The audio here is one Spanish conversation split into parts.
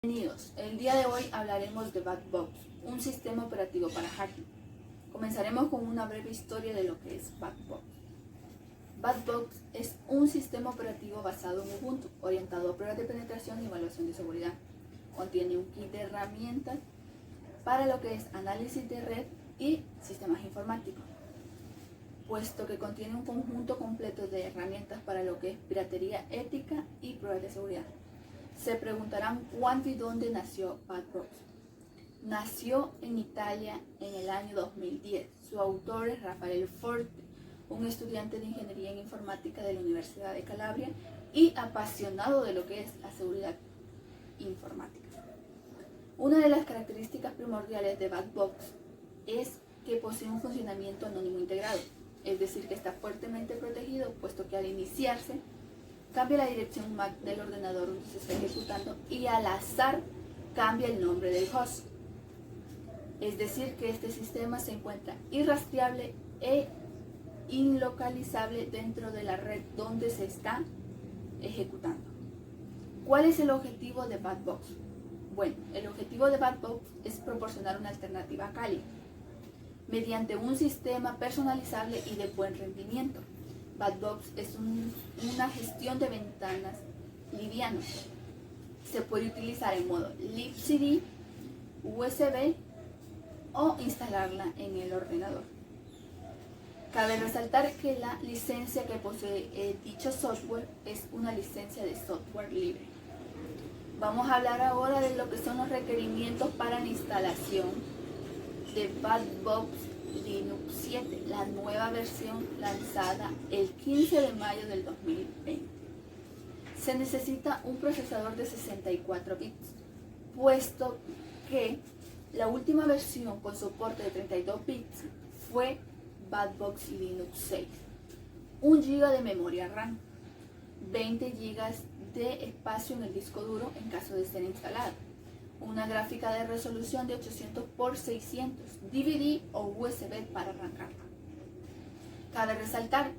Bienvenidos, el día de hoy hablaremos de BadBox, un sistema operativo para hacking. Comenzaremos con una breve historia de lo que es BadBox. BadBox es un sistema operativo basado en Ubuntu, orientado a pruebas de penetración y evaluación de seguridad. Contiene un kit de herramientas para lo que es análisis de red y sistemas informáticos, puesto que contiene un conjunto completo de herramientas para lo que es piratería ética y pruebas de seguridad. Se preguntarán cuándo y dónde nació BadBox. Nació en Italia en el año 2010. Su autor es Raffaele Forte, un estudiante de Ingeniería en Informática de la Universidad de Calabria y apasionado de lo que es la seguridad informática. Una de las características primordiales de BadBox es que posee un funcionamiento anónimo integrado, es decir, que está fuertemente protegido, puesto que al iniciarse cambia la dirección MAC del ordenador donde se está ejecutando y al azar cambia el nombre del host. Es decir, que este sistema se encuentra irrastreable e inlocalizable dentro de la red donde se está ejecutando. ¿Cuál es el objetivo de BadBox? Bueno, el objetivo de BadBox es proporcionar una alternativa a Kali mediante un sistema personalizable y de buen rendimiento. BadBox es una gestión de ventanas liviano. Se puede utilizar en modo libcd, USB o instalarla en el ordenador. Cabe resaltar que la licencia que posee dicho software es una licencia de software libre. Vamos a hablar ahora de lo que son los requerimientos para la instalación de BadBox Linux 7, la nueva versión lanzada el 15 de mayo del 2020. Se necesita un procesador de 64 bits, puesto que la última versión con soporte de 32 bits fue BadBox Linux 6. 1 GB de memoria RAM, 20 GB de espacio en el disco duro en caso de ser instalado, una gráfica de resolución de 800 x 600, DVD o USB para arrancarla. Cabe resaltar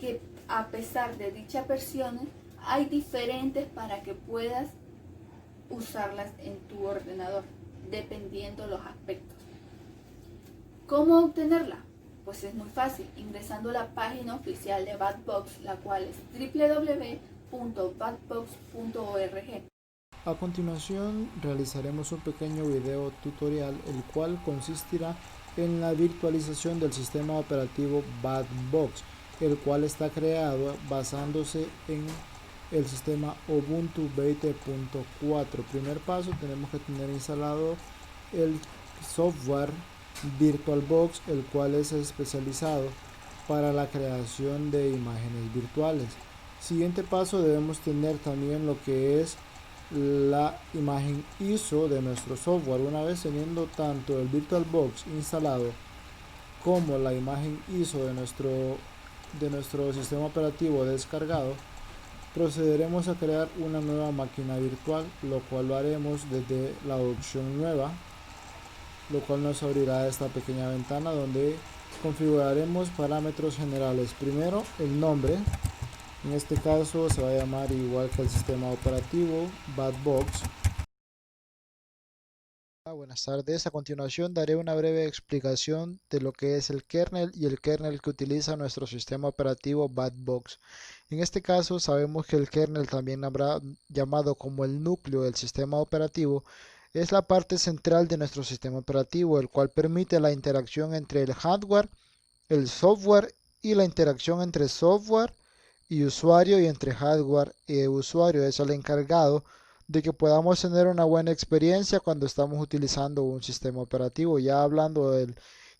que a pesar de dichas versiones, hay diferentes para que puedas usarlas en tu ordenador, dependiendo los aspectos. ¿Cómo obtenerla? Pues es muy fácil, ingresando a la página oficial de BadBox, la cual es www.badbox.org. A continuación realizaremos un pequeño video tutorial el cual consistirá en la virtualización del sistema operativo BadBox, el cual está creado basándose en el sistema Ubuntu 20.4. Primer paso, tenemos que tener instalado el software VirtualBox, el cual es especializado para la creación de imágenes virtuales. Siguiente paso, debemos tener también lo que es la imagen ISO de nuestro software. Una vez teniendo tanto el VirtualBox instalado como la imagen ISO de nuestro sistema operativo descargado, procederemos a crear una nueva máquina virtual, lo cual lo haremos desde la opción nueva, lo cual nos abrirá esta pequeña ventana donde configuraremos parámetros generales. Primero, el nombre. En este caso se va a llamar igual que el sistema operativo, BadBox. Buenas tardes, a continuación daré una breve explicación de lo que es el kernel y el kernel que utiliza nuestro sistema operativo BadBox. En este caso sabemos que el kernel, también habrá llamado como el núcleo del sistema operativo, es la parte central de nuestro sistema operativo, el cual permite la interacción entre el hardware, el software y la interacción entre software y usuario y entre hardware y usuario. Es el encargado de que podamos tener una buena experiencia cuando estamos utilizando un sistema operativo. Ya hablando del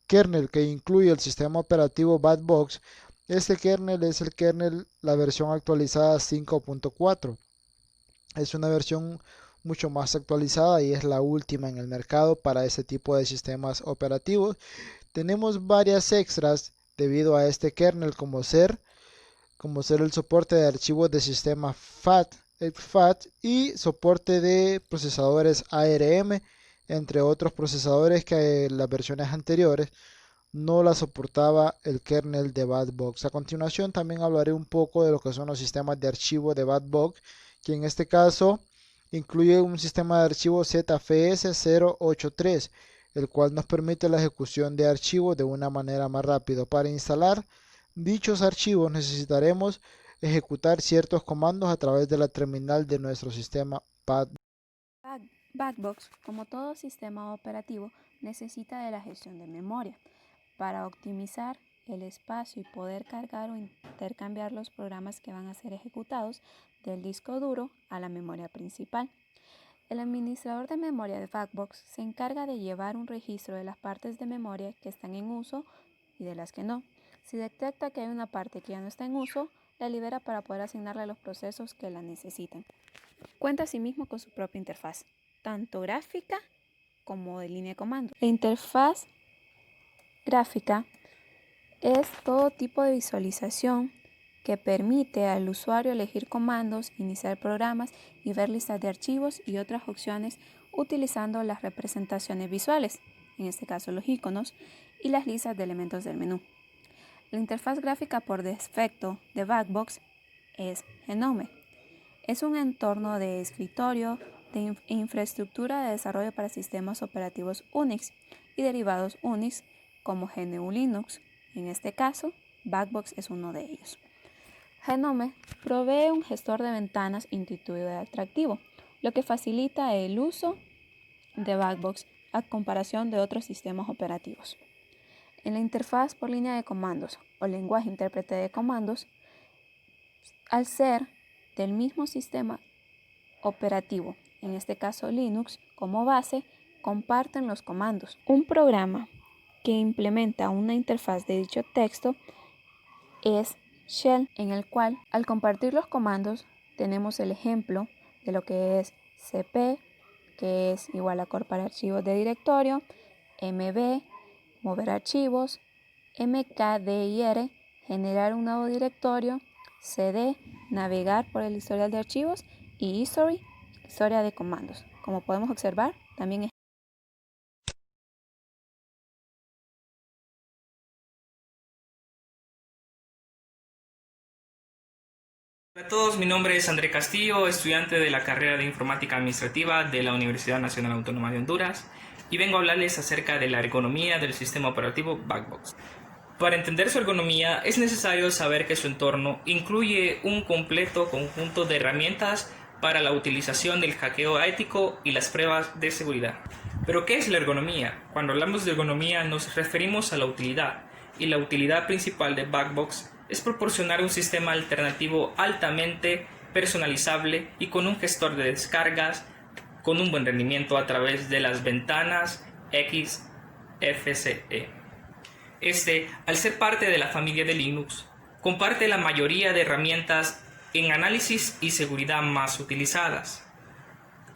kernel que incluye el sistema operativo BadBox, este kernel es el kernel, la versión actualizada 5.4. Es una versión mucho más actualizada y es la última en el mercado para este tipo de sistemas operativos. Tenemos varias extras debido a este kernel, como ser el soporte de archivos de sistema FAT y soporte de procesadores ARM, entre otros procesadores que en las versiones anteriores no la soportaba el kernel de BadBox. A continuación también hablaré un poco de lo que son los sistemas de archivo de BadBox, que en este caso Incluye un sistema de archivos ZFS 083, el cual nos permite la ejecución de archivos de una manera más rápida. Para instalar dichos archivos necesitaremos ejecutar ciertos comandos a través de la terminal de nuestro sistema BAT. BATbox, como todo sistema operativo, necesita de la gestión de memoria para optimizar el espacio y poder cargar o intercambiar los programas que van a ser ejecutados del disco duro a la memoria principal. El administrador de memoria de BATbox se encarga de llevar un registro de las partes de memoria que están en uso y de las que no. Si detecta que hay una parte que ya no está en uso, la libera para poder asignarle a los procesos que la necesitan. Cuenta asimismo con su propia interfaz, tanto gráfica como de línea de comando. La interfaz gráfica es todo tipo de visualización que permite al usuario elegir comandos, iniciar programas y ver listas de archivos y otras opciones utilizando las representaciones visuales, en este caso los iconos, y las listas de elementos del menú. La interfaz gráfica por defecto de BATbox es Genome. Es un entorno de escritorio de infraestructura de desarrollo para sistemas operativos Unix y derivados Unix como GNU Linux. En este caso, BATbox es uno de ellos. Genome provee un gestor de ventanas intuitivo y atractivo, lo que facilita el uso de BATbox a comparación de otros sistemas operativos. En la interfaz por línea de comandos o lenguaje intérprete de comandos, al ser del mismo sistema operativo, en este caso Linux, como base, comparten los comandos. Un programa que implementa una interfaz de dicho texto es Shell, en el cual al compartir los comandos tenemos el ejemplo de lo que es cp, que es igual a corpar archivos de directorio, mb, mover archivos, mkdir, generar un nuevo directorio, cd, navegar por el historial de archivos y history, historia de comandos. Como podemos observar, también es Hola a todos, mi nombre es André Castillo, estudiante de la carrera de Informática Administrativa de la Universidad Nacional Autónoma de Honduras, y vengo a hablarles acerca de la ergonomía del sistema operativo BATbox. Para entender su ergonomía es necesario saber que su entorno incluye un completo conjunto de herramientas para la utilización del hackeo ético y las pruebas de seguridad. ¿Pero qué es la ergonomía? Cuando hablamos de ergonomía nos referimos a la utilidad, y la utilidad principal de BATbox es proporcionar un sistema alternativo altamente personalizable y con un gestor de descargas con un buen rendimiento a través de las ventanas XFCE. Al ser parte de la familia de Linux, comparte la mayoría de herramientas en análisis y seguridad más utilizadas.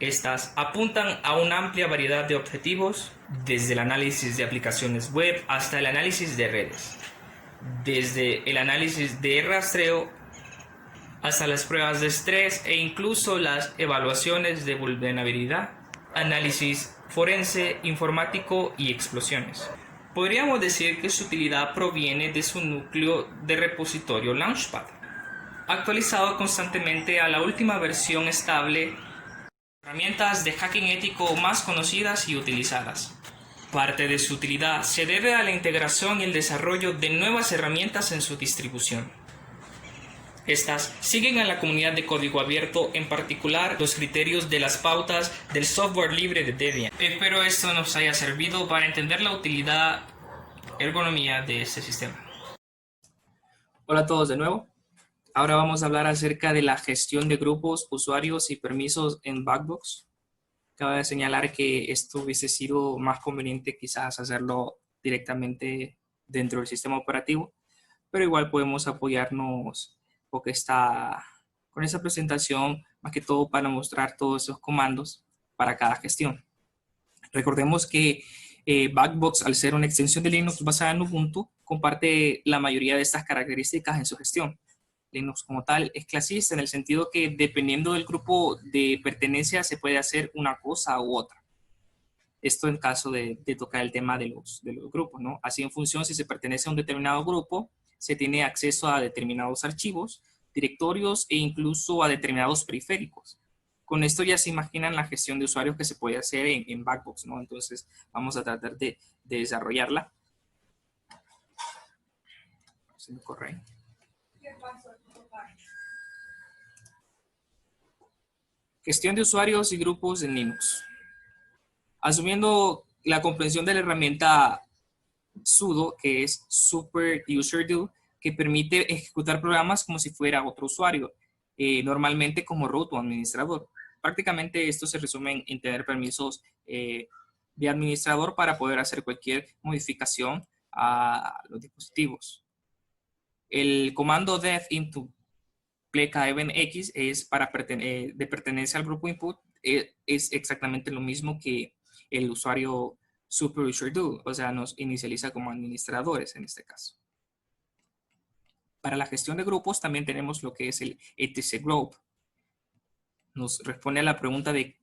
Estas apuntan a una amplia variedad de objetivos, desde el análisis de aplicaciones web hasta el análisis de redes, desde el análisis de rastreo hasta las pruebas de estrés e incluso las evaluaciones de vulnerabilidad, análisis forense, informático y explosiones. Podríamos decir que su utilidad proviene de su núcleo de repositorio Launchpad, actualizado constantemente a la última versión estable, herramientas de hacking ético más conocidas y utilizadas. Parte de su utilidad se debe a la integración y el desarrollo de nuevas herramientas en su distribución. Estas siguen a la comunidad de código abierto, en particular los criterios de las pautas del software libre de Debian. Espero esto nos haya servido para entender la utilidad ergonomía de este sistema. Hola a todos de nuevo. Ahora vamos a hablar acerca de la gestión de grupos, usuarios y permisos en BATbox. Cabe señalar que esto hubiese sido más conveniente quizás hacerlo directamente dentro del sistema operativo, pero igual podemos apoyarnos porque está con esa presentación más que todo para mostrar todos esos comandos para cada gestión. Recordemos que BATbox, al ser una extensión de Linux basada en Ubuntu, comparte la mayoría de estas características en su gestión. Linux como tal es clasista en el sentido que dependiendo del grupo de pertenencia se puede hacer una cosa u otra. Esto en caso de tocar el tema de los grupos, ¿no? Así en función si se pertenece a un determinado grupo, se tiene acceso a determinados archivos, directorios e incluso a determinados periféricos. Con esto ya se imaginan la gestión de usuarios que se puede hacer en Backbox, ¿no? Entonces vamos a tratar de desarrollarla. Se me corre ahí. Gestión de usuarios y grupos en Linux. Asumiendo la comprensión de la herramienta sudo, que es Super User Do, que permite ejecutar programas como si fuera otro usuario, normalmente como root o administrador. Prácticamente esto se resume en tener permisos de administrador para poder hacer cualquier modificación a los dispositivos. El comando def into pleca event x es para de pertenencia al grupo input, es exactamente lo mismo que el usuario super user do, o sea, nos inicializa como administradores en este caso. Para la gestión de grupos también tenemos lo que es el etc group. Nos responde a la pregunta de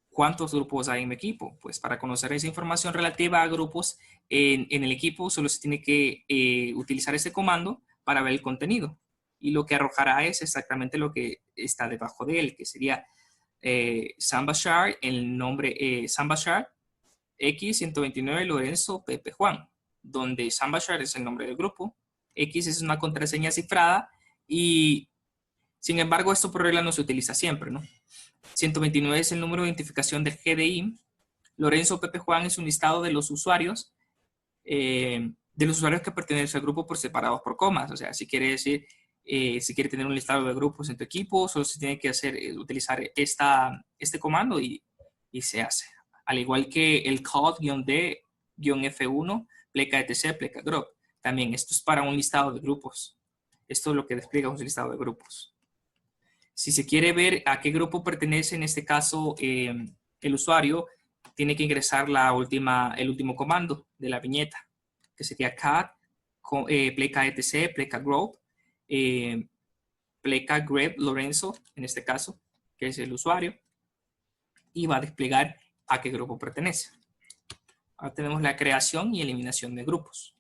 ¿cuántos grupos hay en mi equipo? Pues para conocer esa información relativa a grupos en el equipo solo se tiene que utilizar ese comando para ver el contenido. Y lo que arrojará es exactamente lo que está debajo de él, que sería Sam Bashar, el nombre Sam Bashar, X 129 Lorenzo Pepe Juan, donde Sam Bashar es el nombre del grupo, X es una contraseña cifrada y sin embargo esto por regla no se utiliza siempre, ¿no? 129 es el número de identificación del GDI, Lorenzo Pepe Juan es un listado de los usuarios que pertenecen al grupo por separados por comas, o sea, si quiere decir, si quiere tener un listado de grupos en tu equipo, solo se tiene que hacer, utilizar este comando y se hace. Al igual que el call-d-f1, pleca etc, pleca group. También esto es para un listado de grupos. Esto es lo que despliega un listado de grupos. Si se quiere ver a qué grupo pertenece, en este caso, el usuario, tiene que ingresar el último comando de la viñeta, que sería cat, pleca etc, pleca group, pleca grep Lorenzo, en este caso, que es el usuario, y va a desplegar a qué grupo pertenece. Ahora tenemos la creación y eliminación de grupos.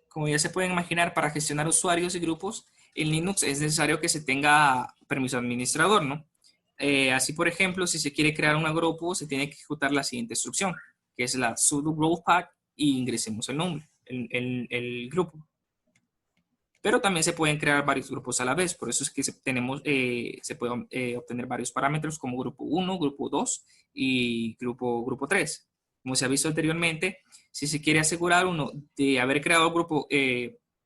Como ya se pueden imaginar, para gestionar usuarios y grupos, en Linux es necesario que se tenga permiso administrador, ¿no? Así, por ejemplo, si se quiere crear un grupo, se tiene que ejecutar la siguiente instrucción, que es la sudo growth-pack, y ingresemos el nombre, el grupo. Pero también se pueden crear varios grupos a la vez, por eso es que se pueden obtener varios parámetros como grupo 1, grupo 2 y grupo 3. Como se ha visto anteriormente, si se quiere asegurar uno de haber creado el grupo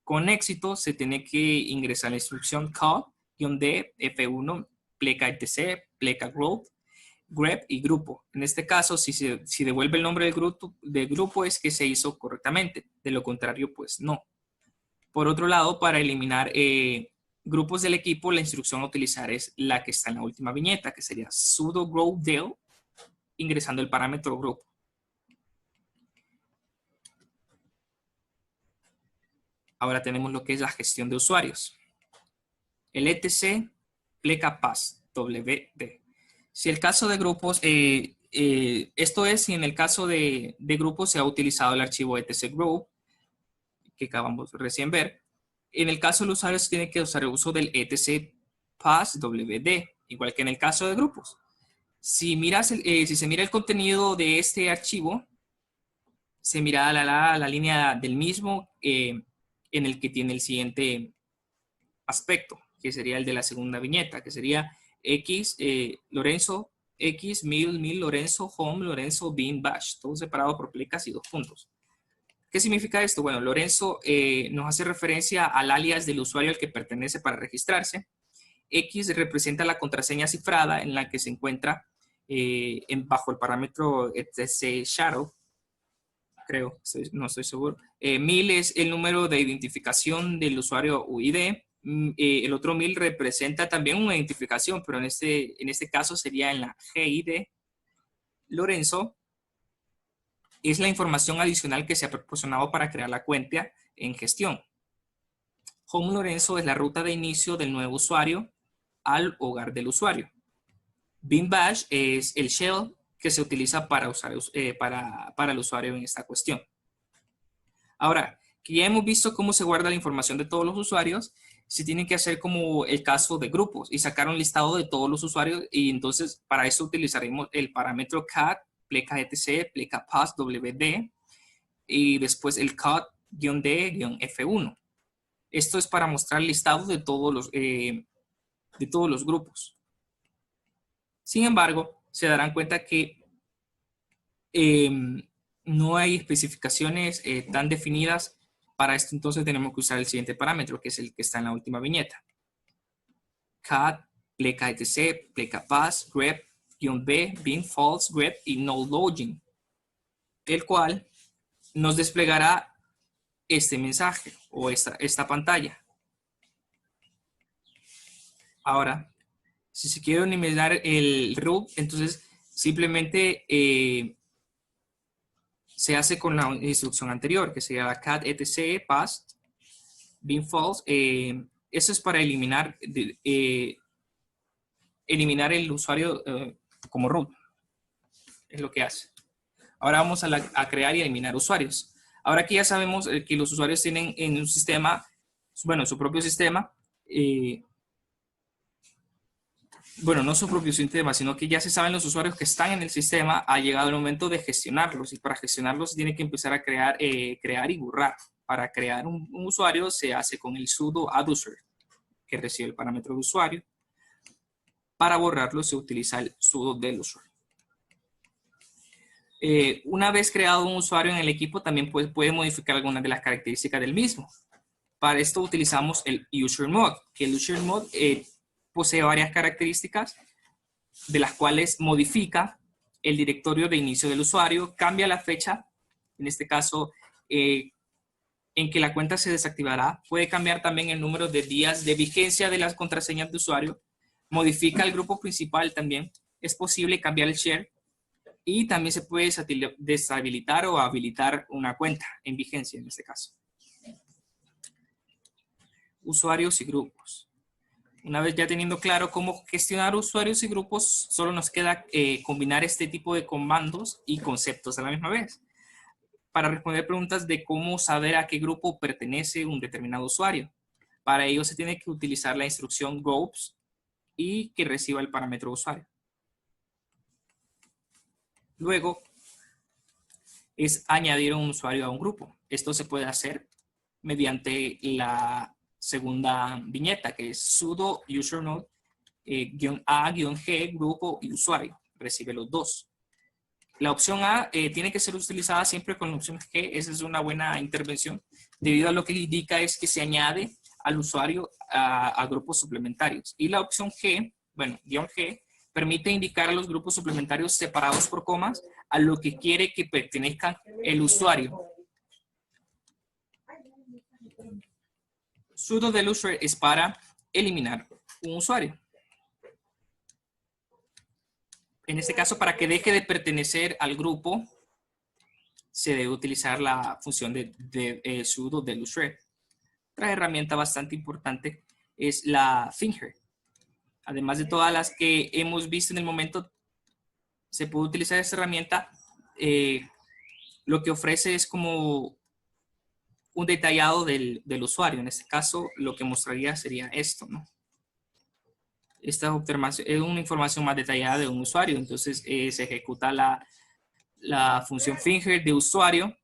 con éxito, se tiene que ingresar la instrucción call-d f1 pleca etc, pleca grep y grupo. En este caso, si devuelve el nombre del grupo es que se hizo correctamente, de lo contrario, pues no. Por otro lado, para eliminar grupos del equipo, la instrucción a utilizar es la que está en la última viñeta, que sería sudo growth-del, ingresando el parámetro grupo. Ahora tenemos lo que es la gestión de usuarios. El etc pleca pass wd. Si el caso de grupos, esto es si en el caso de grupos se ha utilizado el archivo etc group, que acabamos recién ver. En el caso del usuario se tiene que usar el uso del etc pass wd, igual que en el caso de grupos. Si se mira el contenido de este archivo, se mira la línea del mismo en el que tiene el siguiente aspecto, que sería el de la segunda viñeta, que sería X, Lorenzo, X, 1000, Lorenzo, home, Lorenzo, bin, bash, todo separado por plecas y 2 puntos. ¿Qué significa esto? Bueno, Lorenzo nos hace referencia al alias del usuario al que pertenece para registrarse. X representa la contraseña cifrada en la que se encuentra bajo el parámetro etc shadow, creo, no estoy seguro. 1000 es el número de identificación del usuario UID. El otro 1000 representa también una identificación, pero en este caso sería en la GID. Lorenzo es la información adicional que se ha proporcionado para crear la cuenta en gestión. Home Lorenzo es la ruta de inicio del nuevo usuario al hogar del usuario. Bin bash es el shell que se utiliza para el usuario en esta cuestión. Ahora, que ya hemos visto cómo se guarda la información de todos los usuarios, se tiene que hacer como el caso de grupos y sacar un listado de todos los usuarios, y entonces para eso utilizaremos el parámetro cat, pleca etc, pleca pass wd, y después el cat-d-f1. Esto es para mostrar el listado de todos los grupos. Sin embargo, se darán cuenta que no hay especificaciones tan definidas. Para esto entonces tenemos que usar el siguiente parámetro, que es el que está en la última viñeta. Cat, pleca etc, pleca pass, grep, -b, bin, false, grep y no login, el cual nos desplegará este mensaje o esta pantalla. Ahora, si se quiere eliminar el root, entonces simplemente se hace con la instrucción anterior, que sería la cat etc past bin false. Eso es para eliminar el usuario como root. Es lo que hace. Ahora vamos a crear y eliminar usuarios. Ahora que ya sabemos que los usuarios tienen en un sistema, bueno, su propio sistema, bueno, no su propio sistema, sino que ya se saben los usuarios que están en el sistema, ha llegado el momento de gestionarlos, y para gestionarlos se tiene que empezar a crear y borrar. Para crear un usuario se hace con el sudo adduser, que recibe el parámetro de usuario. Para borrarlo se utiliza el sudo del usuario. Una vez creado un usuario en el equipo, también puede modificar algunas de las características del mismo. Para esto utilizamos el usermod, que el usermod posee varias características, de las cuales modifica el directorio de inicio del usuario, cambia la fecha, en este caso en que la cuenta se desactivará, puede cambiar también el número de días de vigencia de las contraseñas de usuario, modifica el grupo principal también, es posible cambiar el share, y también se puede deshabilitar o habilitar una cuenta en vigencia en este caso. Usuarios y grupos. Una vez ya teniendo claro cómo gestionar usuarios y grupos, solo nos queda combinar este tipo de comandos y conceptos a la misma vez, para responder preguntas de cómo saber a qué grupo pertenece un determinado usuario. Para ello se tiene que utilizar la instrucción groups y que reciba el parámetro usuario. Luego es añadir un usuario a un grupo. Esto se puede hacer mediante la segunda viñeta, que es sudo usernode -a-g grupo y usuario. Recibe los dos. La opción A tiene que ser utilizada siempre con la opción G. Esa es una buena intervención, debido a lo que indica es que se añade al usuario a grupos suplementarios. Y la opción G, bueno, -G, permite indicar a los grupos suplementarios separados por comas a lo que quiere que pertenezcan el usuario. Sudo del user es para eliminar un usuario. En este caso, para que deje de pertenecer al grupo, se debe utilizar la función de sudo del user. Otra herramienta bastante importante es la finger. Además de todas las que hemos visto en el momento, se puede utilizar esta herramienta. Lo que ofrece es como un detallado del usuario. En este caso, lo que mostraría sería esto, ¿no? Esta es una información más detallada de un usuario. Entonces, se ejecuta la función finger de usuario